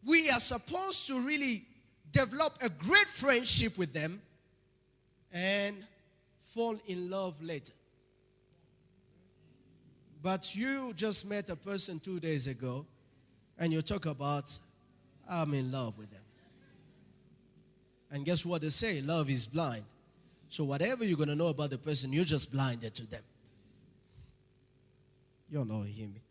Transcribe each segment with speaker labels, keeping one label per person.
Speaker 1: we are supposed to really develop a great friendship with them and fall in love later. But you just met a person 2 days ago and you talk about, I'm in love with them. And guess what they say? Love is blind. So whatever you're going to know about the person, you're just blinded to them. You all know, hear me.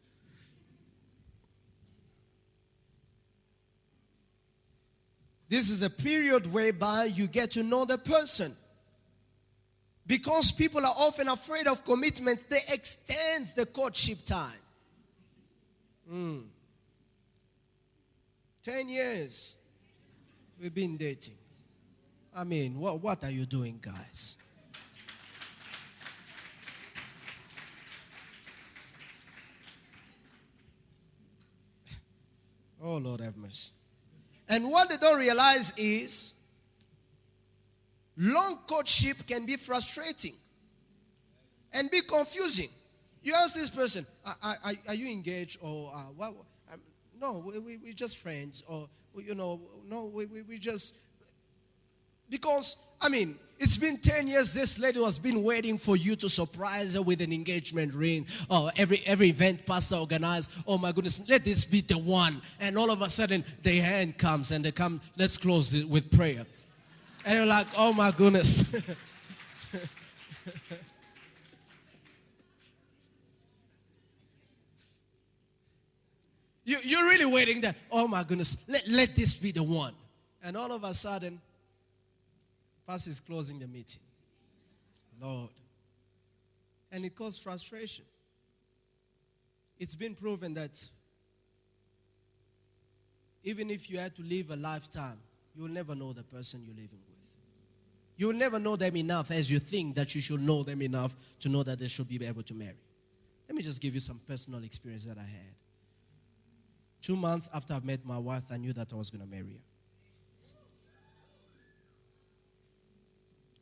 Speaker 1: This is a period whereby you get to know the person. Because people are often afraid of commitment, they extend the courtship time. 10 years we've been dating. I mean, what are you doing, guys? Oh, Lord have mercy. And what they don't realize is long courtship can be frustrating and be confusing. You ask this person, are you engaged or what? No, we're just friends, or no, we just, because it's been 10 years. This lady has been waiting for you to surprise her with an engagement ring. Oh, every event pastor organized. Oh my goodness, let this be the one. And all of a sudden, the hand comes and they come. Let's close it with prayer. And you're like, oh my goodness. You're really waiting there. Oh my goodness, let this be the one. And all of a sudden, pastor is closing the meeting. Lord. And it causes frustration. It's been proven that even if you had to live a lifetime, you will never know the person you're living with. You will never know them enough as you think that you should know them enough to know that they should be able to marry. Let me just give you some personal experience that I had. 2 months after I met my wife, I knew that I was going to marry her.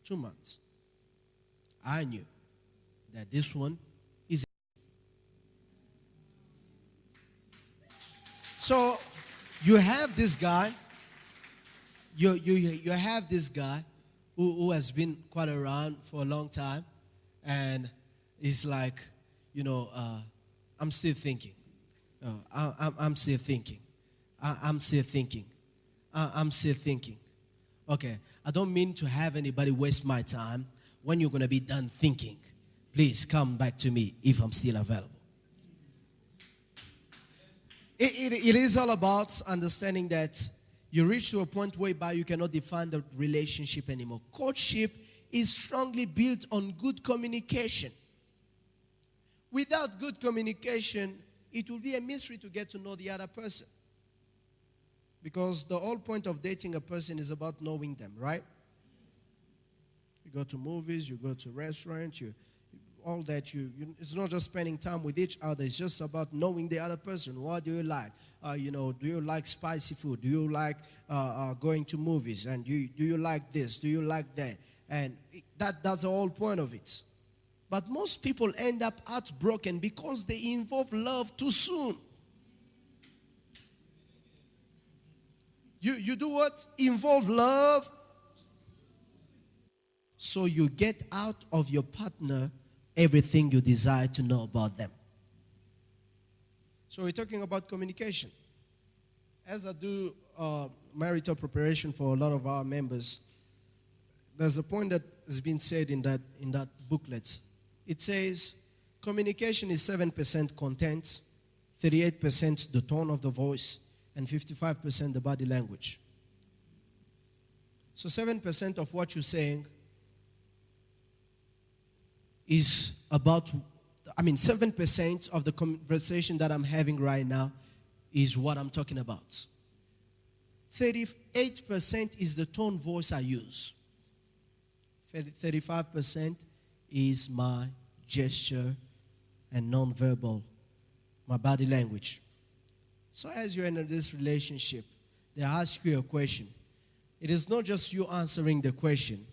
Speaker 1: 2 months. I knew that this one is. So you have this guy. You have this guy who has been quite around for a long time, and he's like, I'm still thinking. I'm still thinking. I'm still thinking. I'm still thinking. Okay, I don't mean to have anybody waste my time. When you're going to be done thinking, please come back to me if I'm still available. It is all about understanding that you reach to a point whereby you cannot define the relationship anymore. Courtship is strongly built on good communication. Without good communication, it will be a mystery to get to know the other person. Because the whole point of dating a person is about knowing them, right? You go to movies, you go to restaurants, all that. It's not just spending time with each other. It's just about knowing the other person. What do you like? Do you like spicy food? Do you like going to movies? And do you like this? Do you like that? And that's the whole point of it. But most people end up heartbroken because they involve love too soon. You do what? Involve love. So you get out of your partner everything you desire to know about them. So we're talking about communication. As I do marital preparation for a lot of our members, there's a point that has been said in that booklet. It says communication is 7% content, 38% the tone of the voice, and 55% the body language. So 7% of what you're saying is about, 7% of the conversation that I'm having right now is what I'm talking about. 38% is the tone voice I use. 35% is my gesture and non-verbal, my body language. So as you're in this relationship, they ask you a question. It is not just you answering the question,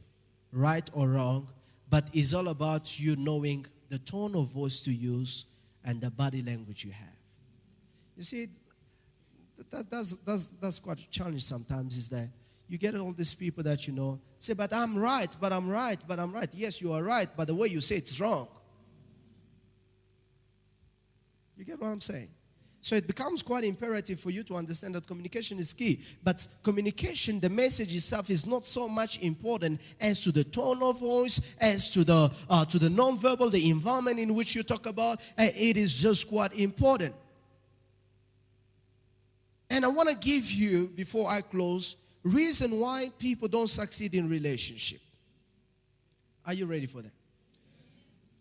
Speaker 1: right or wrong, but it's all about you knowing the tone of voice to use and the body language you have. You see, That's quite a challenge sometimes, is that you get all these people that say, but I'm right. Yes, you are right, but the way you say it's wrong. You get what I'm saying? So it becomes quite imperative for you to understand that communication is key. But communication, the message itself, is not so much important as to the tone of voice, as to the non-verbal, the environment in which you talk about. It is just quite important. And I want to give you, before I close, reason why people don't succeed in relationship. Are you ready for that?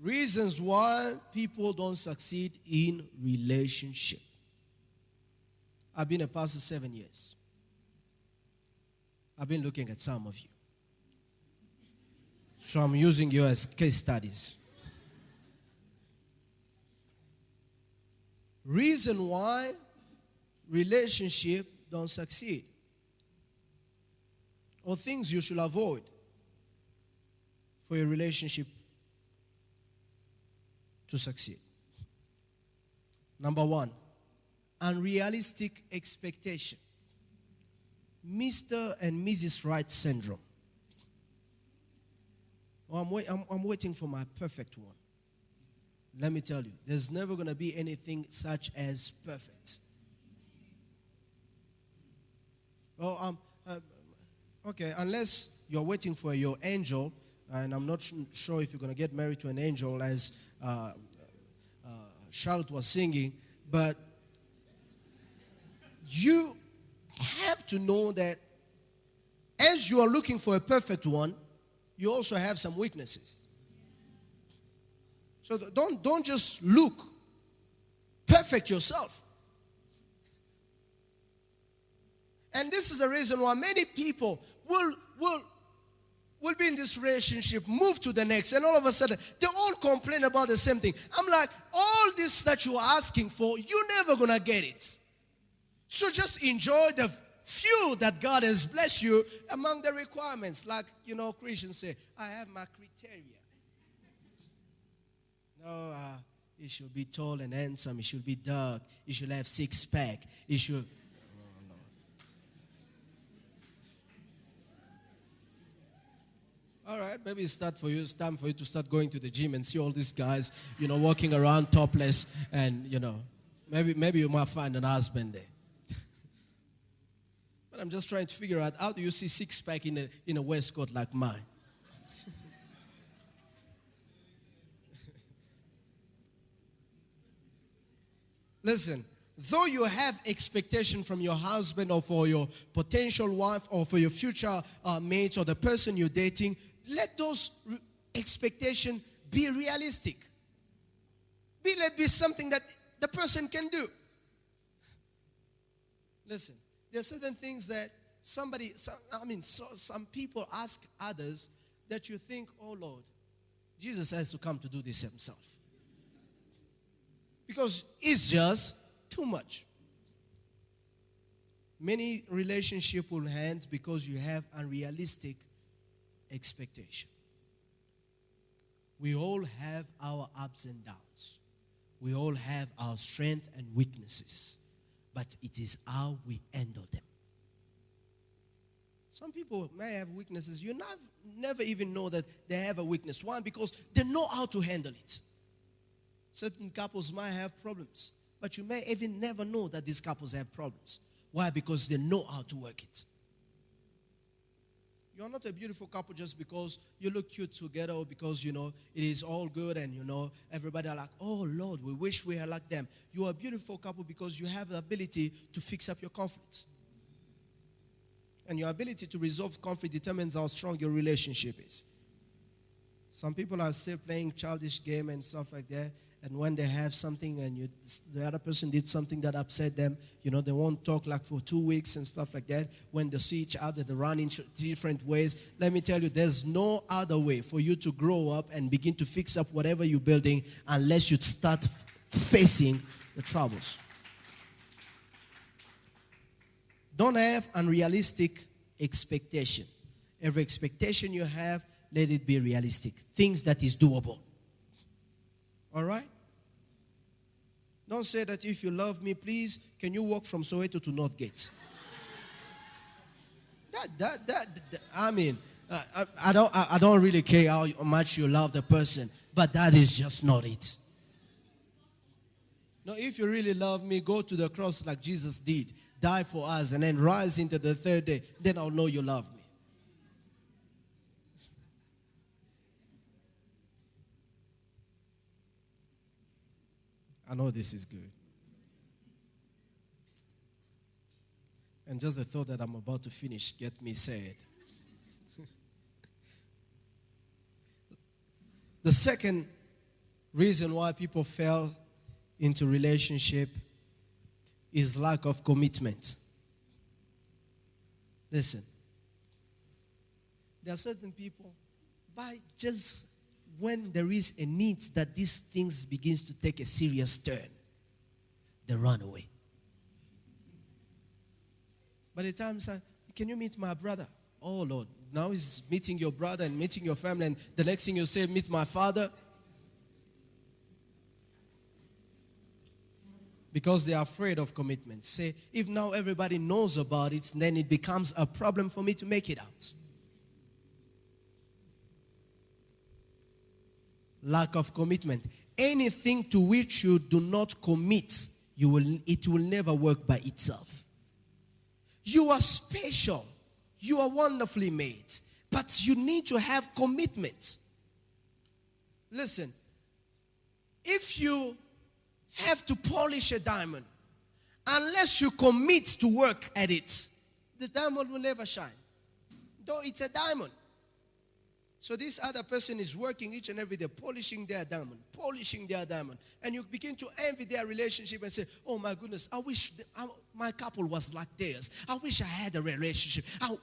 Speaker 1: Reasons why people don't succeed in relationship. I've been a pastor 7 years. I've been looking at some of you. So I'm using you as case studies. Reason why relationship don't succeed, or things you should avoid for your relationship to succeed. Number one, unrealistic expectation. Mr. and Mrs. Right syndrome. Oh, I'm waiting for my perfect one. Let me tell you, there's never going to be anything such as perfect. Oh, okay, unless you're waiting for your angel, and I'm not sure if you're going to get married to an angel, as Charlotte was singing, but you have to know that as you are looking for a perfect one, you also have some weaknesses. So don't just look perfect yourself. And this is the reason why many people will be in this relationship, move to the next, and all of a sudden, they all complain about the same thing. I'm like, all this that you are asking for, you're never going to get it. So just enjoy the few that God has blessed you among the requirements. Like, Christians say, I have my criteria. No, he should be tall and handsome. He should be dark. He should have six-pack. He should... All right, maybe it's time for you to start going to the gym and see all these guys, walking around topless, and maybe you might find an husband there. But I'm just trying to figure out, how do you see six-pack in a waistcoat like mine? Listen, though you have expectation from your husband or for your potential wife or for your future mate or the person you're dating, let those expectations be realistic. Let it be something that the person can do. Listen, there are certain things that some people ask others that you think, oh Lord, Jesus has to come to do this himself. Because it's just too much. Many relationships will end because you have unrealistic expectation. We all have our ups and downs. We all have our strengths and weaknesses. But it is how we handle them. Some people may have weaknesses. You never even know that they have a weakness. One, because they know how to handle it. Certain couples might have problems. But you may even never know that these couples have problems. Why? Because they know how to work it. You're not a beautiful couple just because you look cute together, or because, it is all good and, everybody are like, oh, Lord, we wish we are like them. You are a beautiful couple because you have the ability to fix up your conflicts. And your ability to resolve conflict determines how strong your relationship is. Some people are still playing childish game and stuff like that. And when they have something and the other person did something that upset them, they won't talk like for 2 weeks and stuff like that. When they see each other, they run in different ways. Let me tell you, there's no other way for you to grow up and begin to fix up whatever you're building unless you start facing the troubles. Don't have unrealistic expectation. Every expectation you have, let it be realistic. Things that is doable. All right? Don't say that if you love me, please, can you walk from Soweto to Northgate? I don't really care how much you love the person, but that is just not it. No, if you really love me, go to the cross like Jesus did, die for us, and then rise into the third day. Then I'll know you love me. I know this is good. And just the thought that I'm about to finish get me sad. The second reason why people fell into relationship is lack of commitment. Listen, there are certain people, by just when there is a need that these things begins to take a serious turn, they run away. By the time say, can you meet my brother? Oh Lord, now he's meeting your brother and meeting your family, and the next thing you say, meet my father. Because they are afraid of commitment. Say, if now everybody knows about it, then it becomes a problem for me to make it out. Lack of commitment. Anything to which you do not commit, it will never work by itself. You are special. You are wonderfully made. But you need to have commitment. Listen, if you have to polish a diamond, unless you commit to work at it, the diamond will never shine. Though it's a diamond. So this other person is working each and every day, polishing their diamond. And you begin to envy their relationship and say, oh my goodness, I wish my couple was like theirs. I wish I had a relationship. I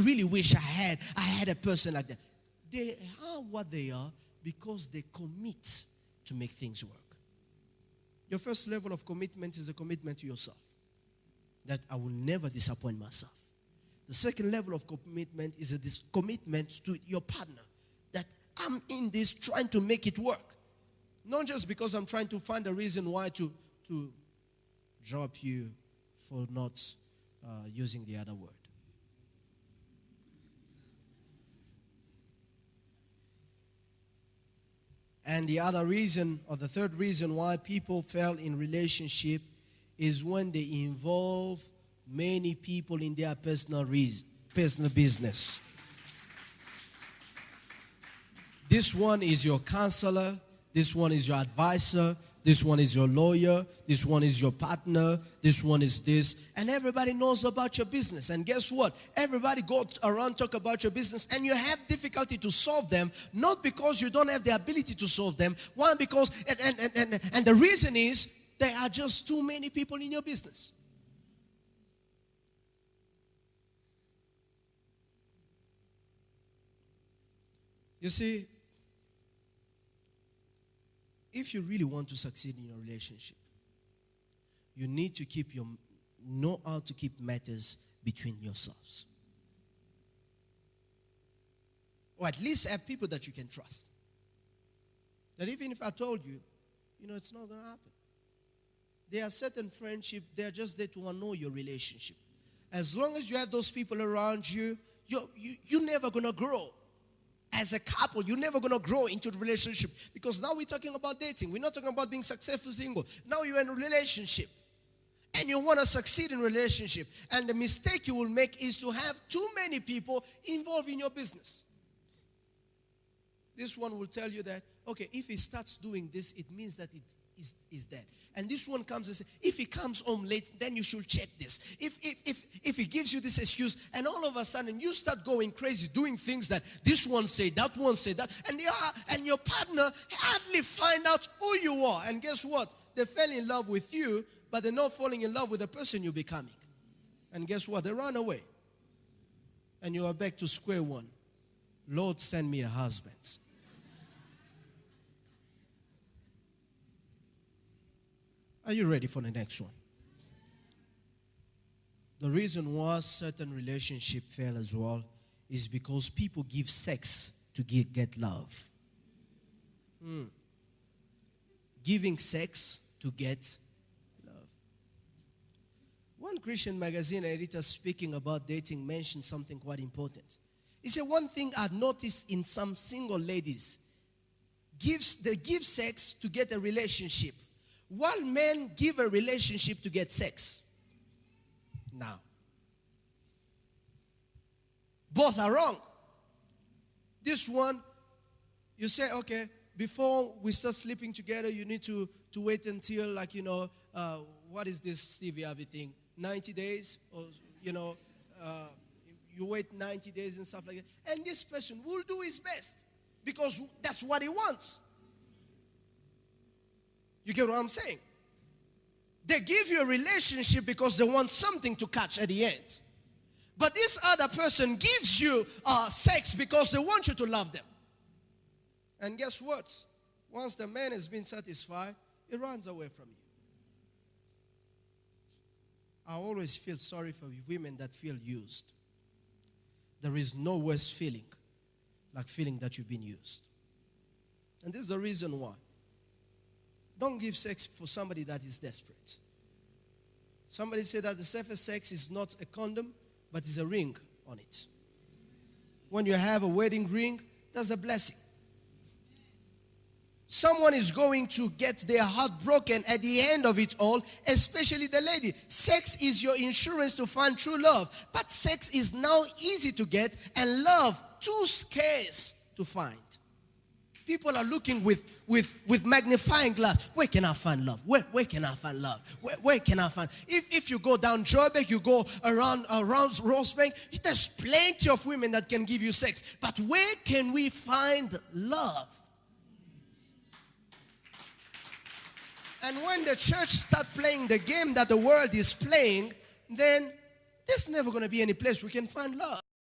Speaker 1: really wish I had a person like that. They are what they are because they commit to make things work. Your first level of commitment is a commitment to yourself. That I will never disappoint myself. The second level of commitment is a commitment to your partner. That I'm in this trying to make it work. Not just because I'm trying to find a reason why to drop you for not using the other word. And the other reason, or the third reason why people fell in relationship is when they involve many people in their personal business. This one is your counselor. This one is your advisor. This one is your lawyer. This one is your partner. This one is this. And everybody knows about your business. And guess what? Everybody goes around talk about your business, and you have difficulty to solve them, not because you don't have the ability to solve them. One, because, and the reason is, there are just too many people in your business. You see, if you really want to succeed in your relationship, you need to know how to keep matters between yourselves. Or at least have people that you can trust. That even if I told you, it's not going to happen. There are certain friendships, they are just there to know your relationship. As long as you have those people around you, you're never going to grow. As a couple, you're never going to grow into the relationship. Because now we're talking about dating. We're not talking about being successful single. Now you're in a relationship. And you want to succeed in a relationship. And the mistake you will make is to have too many people involved in your business. This one will tell you that, okay, if he starts doing this, it means that it is dead. And this one comes and says, if he comes home late, then you should check this. If he gives you this excuse, and all of a sudden you start going crazy, doing things that this one said, that one said that, and your partner hardly find out who you are. And guess what? They fell in love with you, but they're not falling in love with the person you're becoming. And guess what? They run away. And you are back to square one. Lord, send me a husband. Are you ready for the next one? The reason why certain relationships fail as well is because people give sex to get love. Giving sex to get love. One Christian magazine editor speaking about dating mentioned something quite important. He said, one thing I've noticed in some single ladies, they give sex to get a relationship, while men give a relationship to get sex. Now, both are wrong. This one, you say, okay, before we start sleeping together, you need to wait until, like, what is this Stevie Harvey thing? 90 days? Or, you wait 90 days and stuff like that. And this person will do his best because that's what he wants. You get what I'm saying? They give you a relationship because they want something to catch at the end. But this other person gives you sex because they want you to love them. And guess what? Once the man has been satisfied, he runs away from you. I always feel sorry for women that feel used. There is no worse feeling like feeling that you've been used. And this is the reason why. Don't give sex for somebody that is desperate. Somebody said that the safest sex is not a condom, but is a ring on it. When you have a wedding ring, that's a blessing. Someone is going to get their heart broken at the end of it all, especially the lady. Sex is your insurance to find true love. But sex is now easy to get and love too scarce to find. People are looking with magnifying glass. Where can I find love? Where can I find love? Where can I find? If you go down Joburg, you go around Rosebank, there's plenty of women that can give you sex. But where can we find love? And when the church start playing the game that the world is playing, then there's never going to be any place we can find love.